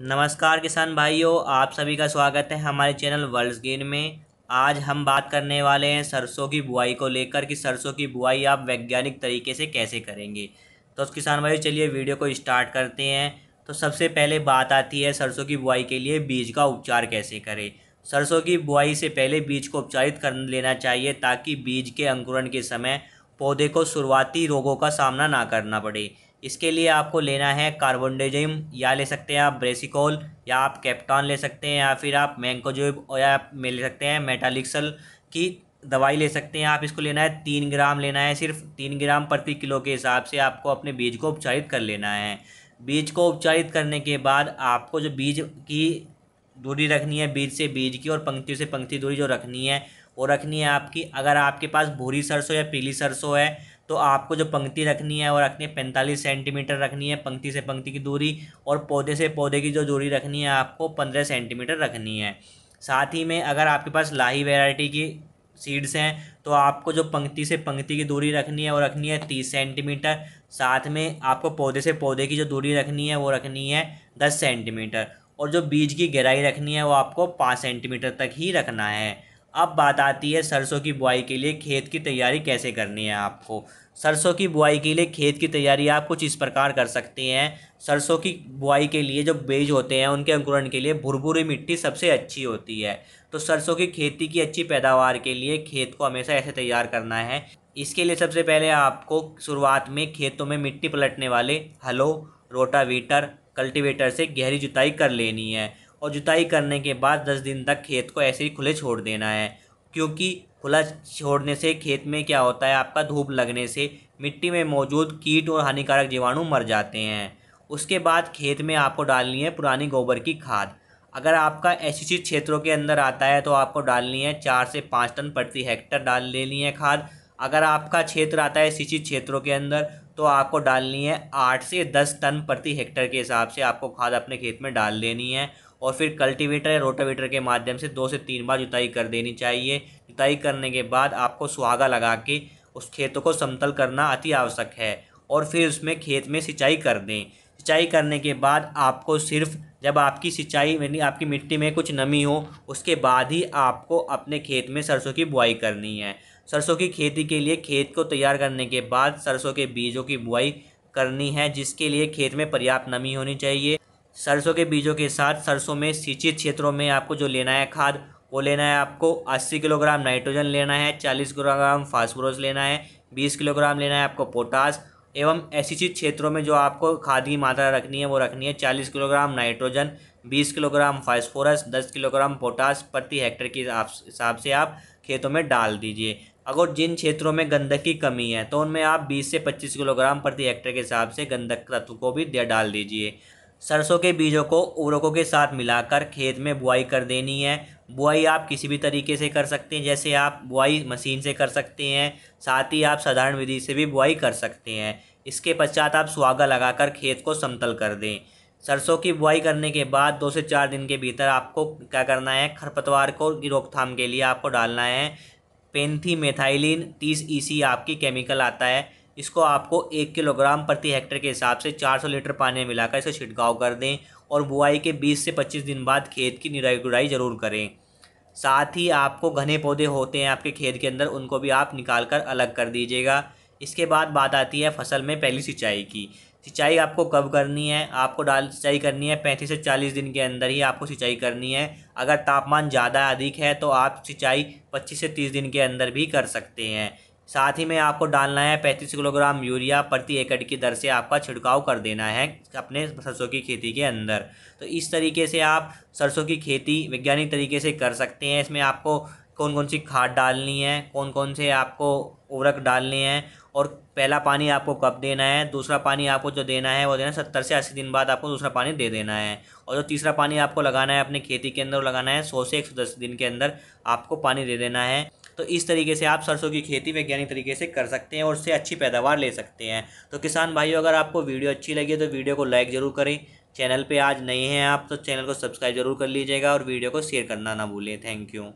नमस्कार किसान भाइयों, आप सभी का स्वागत है हमारे चैनल वर्ल्ड्स गेन में। आज हम बात करने वाले हैं सरसों की बुआई को लेकर कि सरसों की बुआई आप वैज्ञानिक तरीके से कैसे करेंगे। तो किसान भाइयों, चलिए वीडियो को स्टार्ट करते हैं। तो सबसे पहले बात आती है सरसों की बुआई के लिए बीज का उपचार कैसे करें। सरसों की बुआई से पहले बीज को उपचारित कर लेना चाहिए ताकि बीज के अंकुरण के समय पौधे को शुरुआती रोगों का सामना ना करना पड़े। इसके लिए आपको लेना है कार्बोंडेजिम, या ले सकते हैं आप ब्रेसिकोल, या आप कैप्टॉन ले सकते हैं, या फिर आप मैंकोजेब, या आप ले सकते हैं मेटालिक्सल की दवाई ले सकते हैं। आप इसको लेना है 3 ग्राम लेना है, सिर्फ 3 ग्राम प्रति किलो के हिसाब से आपको अपने बीज को उपचारित कर लेना है। बीज को उपचारित करने के बाद आपको जो बीज की दूरी रखनी है, बीज से बीज की और पंक्ति से पंक्ति दूरी जो रखनी है वो रखनी है आपकी। अगर आपके पास भूरी सरसों या पीली सरसों है तो आपको जो पंक्ति रखनी है वो रखनी है 45 सेंटीमीटर रखनी है पंक्ति से पंक्ति की दूरी, और पौधे से पौधे की जो दूरी रखनी है आपको 15 सेंटीमीटर रखनी है। साथ ही में अगर आपके पास लाही वैरायटी की सीड्स हैं तो आपको जो पंक्ति से पंक्ति की दूरी रखनी है वो रखनी है 30 सेंटीमीटर। साथ में आपको पौधे से पौधे की जो दूरी रखनी है वो रखनी है 10 सेंटीमीटर, और जो बीज की गहराई रखनी है वो आपको 5 सेंटीमीटर तक ही रखना है। अब बात आती है सरसों की बुआई के लिए खेत की तैयारी कैसे करनी है आपको। सरसों की बुआई के लिए खेत की तैयारी आप कुछ इस प्रकार कर सकते हैं। सरसों की बुआई के लिए जो बीज होते हैं उनके अंकुरण के लिए भुरभुरी मिट्टी सबसे अच्छी होती है। तो सरसों की खेती की अच्छी पैदावार के लिए खेत को हमेशा ऐसे तैयार करना है। इसके लिए सबसे पहले आपको शुरुआत में खेतों में मिट्टी पलटने वाले हलों, रोटावीटर, कल्टीवेटर से गहरी जुताई कर लेनी है, और जुताई करने के बाद 10 दिन तक खेत को ऐसे ही खुले छोड़ देना है। क्योंकि खुला छोड़ने से खेत में क्या होता है, आपका धूप लगने से मिट्टी में मौजूद कीट और हानिकारक जीवाणु मर जाते हैं। उसके बाद खेत में आपको डालनी है पुरानी गोबर की खाद। अगर आपका एसिंचित क्षेत्रों के अंदर आता है तो आपको डालनी है 4 से 5 टन प्रति हेक्टर डाल लेनी है खाद। अगर आपका क्षेत्र आता है सिंचित क्षेत्रों के अंदर तो आपको डालनी है 8 से 10 टन प्रति हेक्टर के हिसाब से आपको खाद अपने खेत में डाल देनी है। और फिर कल्टीवेटर या रोटावेटर के माध्यम से 2 से 3 बार जुताई कर देनी चाहिए। जुताई करने के बाद आपको सुहागा लगा के उस खेतों को समतल करना अति आवश्यक है, और फिर उसमें खेत में सिंचाई कर दें। सिंचाई करने के बाद आपको सिर्फ जब आपकी सिंचाई यानी आपकी मिट्टी में कुछ नमी हो उसके बाद ही आपको अपने खेत में सरसों की बुआई करनी है। सरसों की खेती के लिए खेत को तैयार करने के बाद सरसों के बीजों की बुआई करनी है, जिसके लिए खेत में पर्याप्त नमी होनी चाहिए। सरसों के बीजों के साथ सरसों में सिंचित क्षेत्रों में आपको जो लेना है खाद, वो लेना है आपको 80 किलोग्राम नाइट्रोजन लेना है, 40 किलोग्राम फास्फोरस लेना है, 20 किलोग्राम लेना है आपको पोटास। एवं असिंचित क्षेत्रों में जो आपको खाद की मात्रा रखनी है वो रखनी है 40 kilogram nitrogen, 20 kilogram phosphorus, 10 kilogram potash प्रति हेक्टेयर के हिसाब से आप खेतों में डाल दीजिए। अगर जिन क्षेत्रों में गंधक की कमी है तो उनमें आप 20 से 25 किलोग्राम प्रति हेक्टेयर के हिसाब से गंधक तत्व को भी डाल दीजिए। सरसों के बीजों को उर्वरकों के साथ मिलाकर खेत में बुआई कर देनी है। बुआई आप किसी भी तरीके से कर सकते हैं, जैसे आप बुआई मशीन से कर सकते हैं, साथ ही आप साधारण विधि से भी बुआई कर सकते हैं। इसके पश्चात आप सुहागा लगाकर खेत को समतल कर दें। सरसों की बुआई करने के बाद 2 से 4 दिन के भीतर आपको क्या करना है, खरपतवार को की रोकथाम के लिए आपको डालना है पेंथीमेथाइलिन 30 EC आपकी केमिकल आता है। इसको आपको 1 किलोग्राम प्रति हेक्टेयर के हिसाब से 400 लीटर पानी में मिलाकर इसे छिड़काव कर दें, और बुआई के 20 से 25 दिन बाद खेत की निराई गुड़ाई जरूर करें। साथ ही आपको घने पौधे होते हैं आपके खेत के अंदर, उनको भी आप निकाल कर अलग कर दीजिएगा। इसके बाद बात आती है फसल में पहली सिंचाई की। सिंचाई आपको कब करनी है, आपको सिंचाई करनी है 35 से 40 दिन के अंदर ही आपको सिंचाई करनी है। अगर तापमान ज़्यादा अधिक है तो आप सिंचाई 25 से 30 दिन के अंदर भी कर सकते हैं। साथ ही में आपको डालना है 35 किलोग्राम यूरिया प्रति एकड़ की दर से आपका छिड़काव कर देना है अपने सरसों की खेती के अंदर। तो इस तरीके से आप सरसों की खेती वैज्ञानिक तरीके से कर सकते हैं। इसमें आपको कौन कौन सी खाद डालनी है, कौन कौन से आपको उर्वरक डालने हैं, और पहला पानी आपको कब देना है, दूसरा पानी आपको जो देना है वो देना 70 से 80 दिन बाद आपको दूसरा पानी दे देना है, और जो तीसरा पानी आपको लगाना है अपनी खेती के अंदर वो लगाना है 100 से 110 दिन के अंदर आपको पानी दे देना है। तो इस तरीके से आप सरसों की खेती वैज्ञानिक तरीके से कर सकते हैं और उससे अच्छी पैदावार ले सकते हैं। तो किसान भाइयों, अगर आपको वीडियो अच्छी लगी तो वीडियो को लाइक ज़रूर करें। चैनल पे आज नए हैं आप तो चैनल को सब्सक्राइब जरूर कर लीजिएगा, और वीडियो को शेयर करना ना भूलें। Thank you.